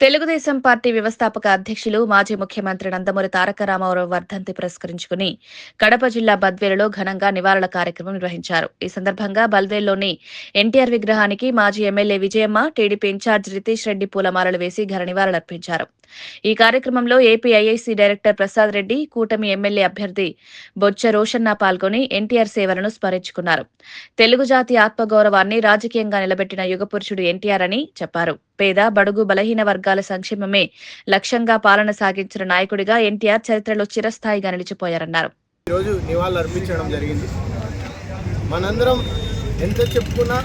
Telugu Desam party వ్యవస్థాపక అధ్యక్షులు మాజీ ముఖ్యమంత్రి నందమూరి తారక రామారావు వర్ధంతి పురస్కరించుకుని కడప జిల్లా బద్వేలులో ఘనంగా నివాళుల కార్యక్రమం నిర్వహించారు. ఈ సందర్భంగా బల్దేల్లోని ఎన్టీఆర్ విగ్రహానికి మాజీ MLA Vijayamma, TDP incharge Ritish Reddy పూలమాలలు వేసి ఘన నివాళులర్పించారు. ఈ కార్యక్రమంలో AP IIC director Prasad Reddy, కూటమి ఎమ్మెల్యే అభ్యర్థి బొజ్జ రోషన్న పాల్గొని ఎన్టీఆర్ సేవలను స్మరించుకున్నారు. తెలుగు జాతి ఆత్మగౌరవాన్ని రాజకీయంగా నిలబెట్టిన యుగపురుషుడు ఎన్టీఆర్ అని చెప్పారు. పేద, బడుగు, బలహీన వర్గాల సంక్షేమమే లక్ష్యంగా పాలన సాగించిన నాయకుడిగా ఎన్టీఆర్ చరిత్రలో చిరస్థాయిగా నిలిచిపోయారన్నారు. ఈరోజు నివాళులు అర్పించడం జరిగింది. మనందరం ఎంత చెప్పుకున్నా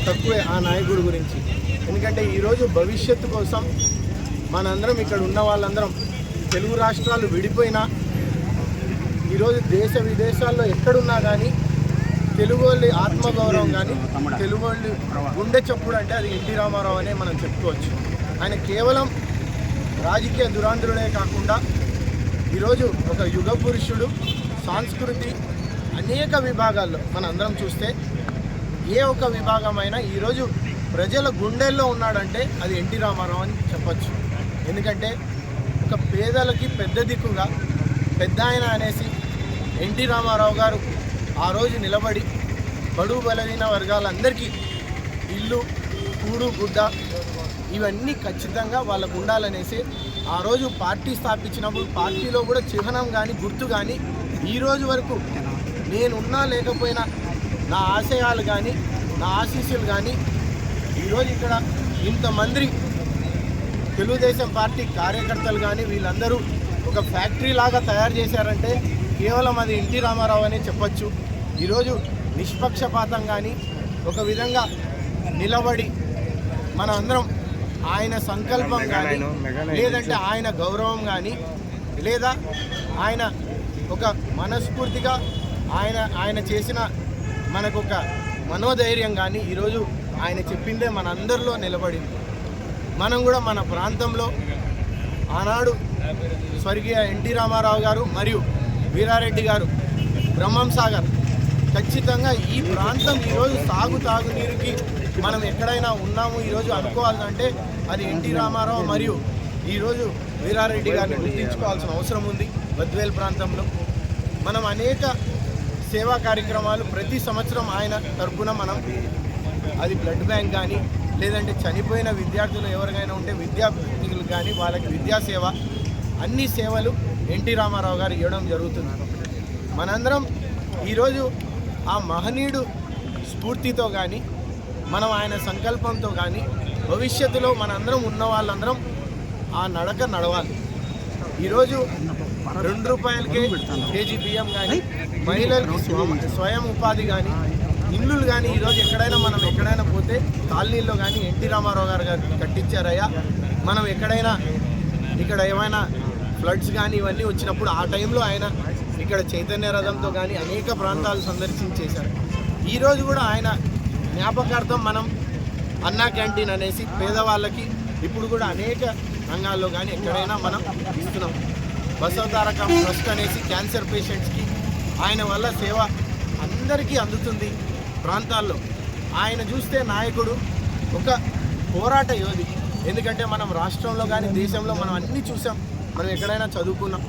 తక్కువే ఆ నాయకుడి గురించి. ఎందుకంటే ఈరోజు భవిష్యత్తు కోసం మనందరం ఇక్కడ ఉన్న వాళ్ళందరం తెలుగు రాష్ట్రాలు విడిపోయినా ఈరోజు దేశ విదేశాల్లో ఎక్కడున్నా కానీ తెలుగు వాళ్ళ ఆత్మగౌరవం కానీ తెలుగు వాళ్ళు గుండె చప్పుడు అంటే అది ఎన్టీ రామారావు అనే మనం చెప్పుకోవచ్చు. ఆయన కేవలం రాజకీయ దురాంధ్రుడే కాకుండా ఈరోజు ఒక యుగ పురుషుడు. సంస్కృతి అనేక విభాగాల్లో మనం అందరం చూస్తే ఏ ఒక్క విభాగమైనా ఈరోజు ప్రజల గుండెల్లో ఉన్నాడంటే అది ఎన్టీ రామారావు అని చెప్పచ్చు. ఎందుకంటే ఒక పేదలకి పెద్ద దిక్కుగా పెద్ద ఆయన అనేసి ఎన్టీ రామారావు గారు ఆ రోజు నిలబడి బడుగు బలహీన వర్గాలందరికీ ఇల్లు, కూడు, గుడ్డ ఇవన్నీ ఖచ్చితంగా వాళ్ళకు ఉండాలనేసి ఆ రోజు పార్టీ స్థాపించినప్పుడు పార్టీలో కూడా చిహ్నం కానీ గుర్తు కానీ ఈరోజు వరకు నేనున్నా లేకపోయినా నా ఆశయాలు కానీ నా ఆశీస్సులు కానీ ఈరోజు ఇక్కడ ఇంతమంది తెలుగుదేశం పార్టీ కార్యకర్తలు కానీ వీళ్ళందరూ ఒక ఫ్యాక్టరీ లాగా తయారు చేశారంటే కేవలం అది ఎన్టీ రామారావు అనే చెప్పచ్చు. ఈరోజు నిష్పక్షపాతం కానీ ఒక విధంగా నిలబడి మన అందరం ఆయన సంకల్పం కానీ లేదంటే ఆయన గౌరవం కానీ లేదా ఆయన ఒక మనస్ఫూర్తిగా ఆయన చేసిన మనకు ఒక మనోధైర్యం కానీ ఈరోజు ఆయన చెప్పిందే మన అందరిలో నిలబడింది. మనం కూడా మన ప్రాంతంలో ఆనాడు స్వర్గీయ ఎన్టీ రామారావు గారు మరియు వీరారెడ్డి గారు బ్రహ్మం సాగర్ ఖచ్చితంగా ఈ ప్రాంతం ఈరోజు తాగునీరుకి మనం ఎక్కడైనా ఉన్నాము ఈరోజు అనుకోవాలంటే అది ఎన్టీ రామారావు మరియు ఈరోజు వీరారెడ్డి గారిని గుర్తించుకోవాల్సిన అవసరం ఉంది. బద్వేల్ ప్రాంతంలో మనం అనేక సేవా కార్యక్రమాలు ప్రతి సంవత్సరం ఆయన తరపున మనం అది బ్లడ్ బ్యాంక్ కానీ లేదంటే చనిపోయిన విద్యార్థులు ఎవరికైనా ఉంటే విద్యార్థులు కానీ వాళ్ళకి విద్యాసేవ అన్ని సేవలు ఎన్టీ రామారావు గారు ఇవ్వడం జరుగుతుంది. మనందరం ఈరోజు ఆ మహనీయుడు స్ఫూర్తితో కానీ మనం ఆయన సంకల్పంతో కానీ భవిష్యత్తులో మనందరం ఉన్న వాళ్ళందరం ఆ నడక నడవాలి. ఈరోజు ₹2 కేజీ బియ్యం కానీ మహిళలకి స్వయం ఉపాధి కానీ ఇల్లులు కానీ ఈరోజు మనం ఎక్కడైనా పోతే కాలనీల్లో కానీ ఎన్టీ రామారావు గారు కట్టించారయ్యా. మనం ఎక్కడైనా ఇక్కడ ఏమైనా ఫ్లడ్స్ కానీ ఇవన్నీ వచ్చినప్పుడు ఆ టైంలో ఆయన ఇక్కడ చైతన్య రథంతో కానీ అనేక ప్రాంతాలు సందర్శించేశారు. ఈరోజు కూడా ఆయన జ్ఞాపకార్థం మనం అన్నా క్యాంటీన్ అనేసి పేదవాళ్ళకి ఇప్పుడు కూడా అనేక రంగాల్లో కానీ ఎక్కడైనా మనం ఇస్తున్నాం. బసవతారకం ట్రస్ట్ అనేసి క్యాన్సర్ పేషెంట్స్కి ఆయన వల్ల సేవ అందరికీ అందుతుంది. ప్రాంతాల్లో ఆయన చూస్తే నాయకుడు ఒక పోరాట యోధి. ఎందుకంటే మనం రాష్ట్రంలో కానీ దేశంలో మనం అన్నీ చూసాం, మనం ఎక్కడైనా చదువుకున్నాం.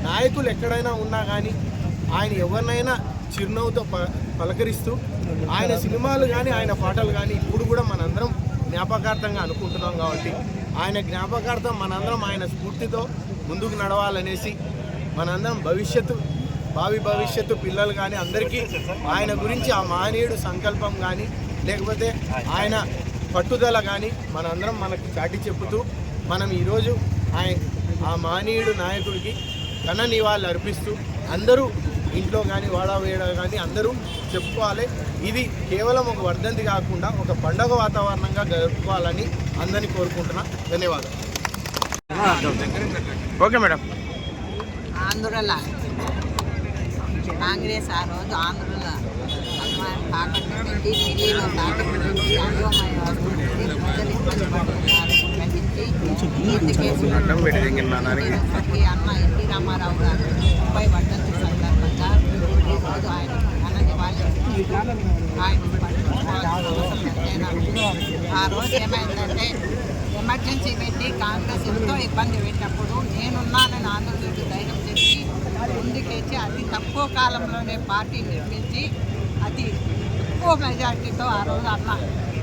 నాయకులు ఎక్కడైనా ఉన్నా కానీ ఆయన ఎవరినైనా చిరునవ్వుతో పలకరిస్తూ ఆయన సినిమాలు కానీ ఆయన పాటలు కానీ ఇప్పుడు కూడా మనందరం జ్ఞాపకార్థంగా అనుకుంటున్నాం. కాబట్టి ఆయన జ్ఞాపకార్థం మనందరం ఆయన స్ఫూర్తితో ముందుకు నడవాలనేసి మనందరం భావి భవిష్యత్తు పిల్లలు కానీ అందరికీ ఆయన గురించి ఆ మహనీయుడు సంకల్పం కానీ లేకపోతే ఆయన పట్టుదల కానీ మనందరం మనకు చాటి చెప్పుతూ మనం ఈరోజు ఆ మహనీయుడు నాయకుడికి ఘన నివాళులు అర్పిస్తూ అందరూ ఇంట్లో కానీ వాడవేడ కానీ అందరూ చెప్పుకోవాలి. ఇది కేవలం ఒక వర్ధంతి కాకుండా ఒక పండగ వాతావరణంగా జరుపుకోవాలని అందరినీ కోరుకుంటున్నా. ధన్యవాదాలు. Okay madam. ఆంధ్రలో కాంగ్రెస్ ఆ రోజు ఆంధ్రలో అమ్మాయిని తాకట్టు పెట్టి ఢిల్లీలో తాకట్టు పెట్టి అయోమయ ప్రజలు ఇబ్బంది పడుతున్నారు. అన్న ఎన్టీ రామారావు గారు 30 వర్ధంతి సందర్భంగా ఈరోజు ఆయన ఘన నివాళులు ఆయన పట్టించుకోవాల్సిన అవసరం ఎంతైనా. ఆ రోజు ఏమైందంటే ఎమర్జెన్సీ పెట్టి కాంగ్రెస్ ఎంతో ఇబ్బంది పెట్టినప్పుడు నేనున్నానని ఆంధ్రజ్యోతి ధైర్యం చెప్పి ముందుకేసి అతి తక్కువ కాలంలోనే పార్టీ నిర్మించి అతి ఎక్కువ మెజార్టీతో ఆ రోజు అన్న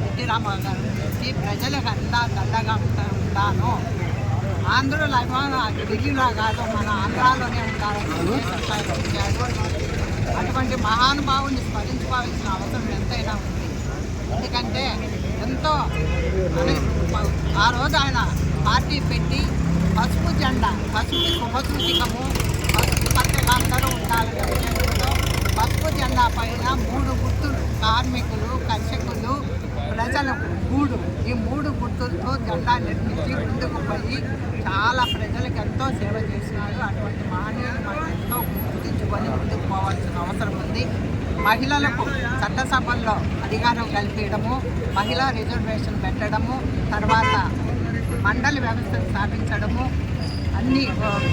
ఎన్టీ రామారావు గారు నుంచి ప్రజలకు అందా దండగా ఉంటాను, ఆంధ్రుల అభిమానం ఢిల్లీలో కాదు మన ఆంధ్రాలోనే ఉంటారని ఇచ్చాడు. అటువంటి మహానుభావుని స్మరించుకోవాల్సిన అవసరం ఎంతైనా ఉంది. ఎందుకంటే ఎంతో ఆ రోజు ఆయన పార్టీ పెట్టి పసుపు జెండా, పసుపు శుభసూచికము, పసుపు పక్కగా అందరూ ఉండాలనే ఉద్దేశంతో పసుపు జెండా పైన 3 గుర్తులు, కార్మికులు, కర్షకులు, ప్రజలకు గూడు, ఈ 3 గుర్తులతో జెండా నిర్మించి ముందుకు పోయి చాలా ప్రజలకు ఎంతో సేవ చేసినాడు. అటువంటి మహనీయులు మనం ఎంతో గుర్తించుకొని ముందుకు పోవాల్సిన అవసరం ఉంది. మహిళలకు చట్టసభల్లో అధికారం కల్పించడము, మహిళా రిజర్వేషన్ పెట్టడము, తర్వాత మండలి వ్యవస్థను స్థాపించడము, అన్ని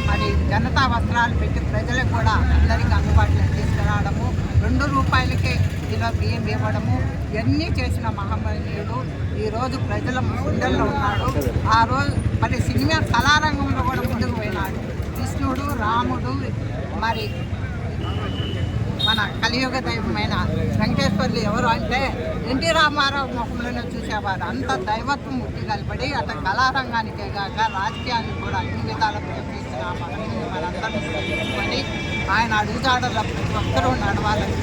మరి జనతా వస్త్రాలు పెట్టి ప్రజలకు కూడా అందరికీ అందుబాటులో తీసుకురావడము, 2 రూపాయలకే కిలో బియ్యం ఇవ్వడము, ఇవన్నీ చేసిన మహనీయుడు ఈరోజు ప్రజల గుండెల్లో ఉన్నాడు. ఆ రోజు మరి సినిమా కళారంగంలో కూడా ముందుకు పోయినాడు. కృష్ణుడు, రాముడు, మరి మన కలియుగ దైవమైన వెంకటేశ్వర్లు ఎవరు అంటే ఎన్టీ రామారావు ముఖంలోనే చూసేవారు. అంత దైవత్వం ముట్టి కలపడి అట్లా కళారంగానికే కాక రాజకీయానికి కూడా అన్ని విధాలు ప్రయత్నించిన మనందరూ తెలుసుకొని ఆయన అడుగుజాడల ప్రతి ఒక్కరూ నడవాలని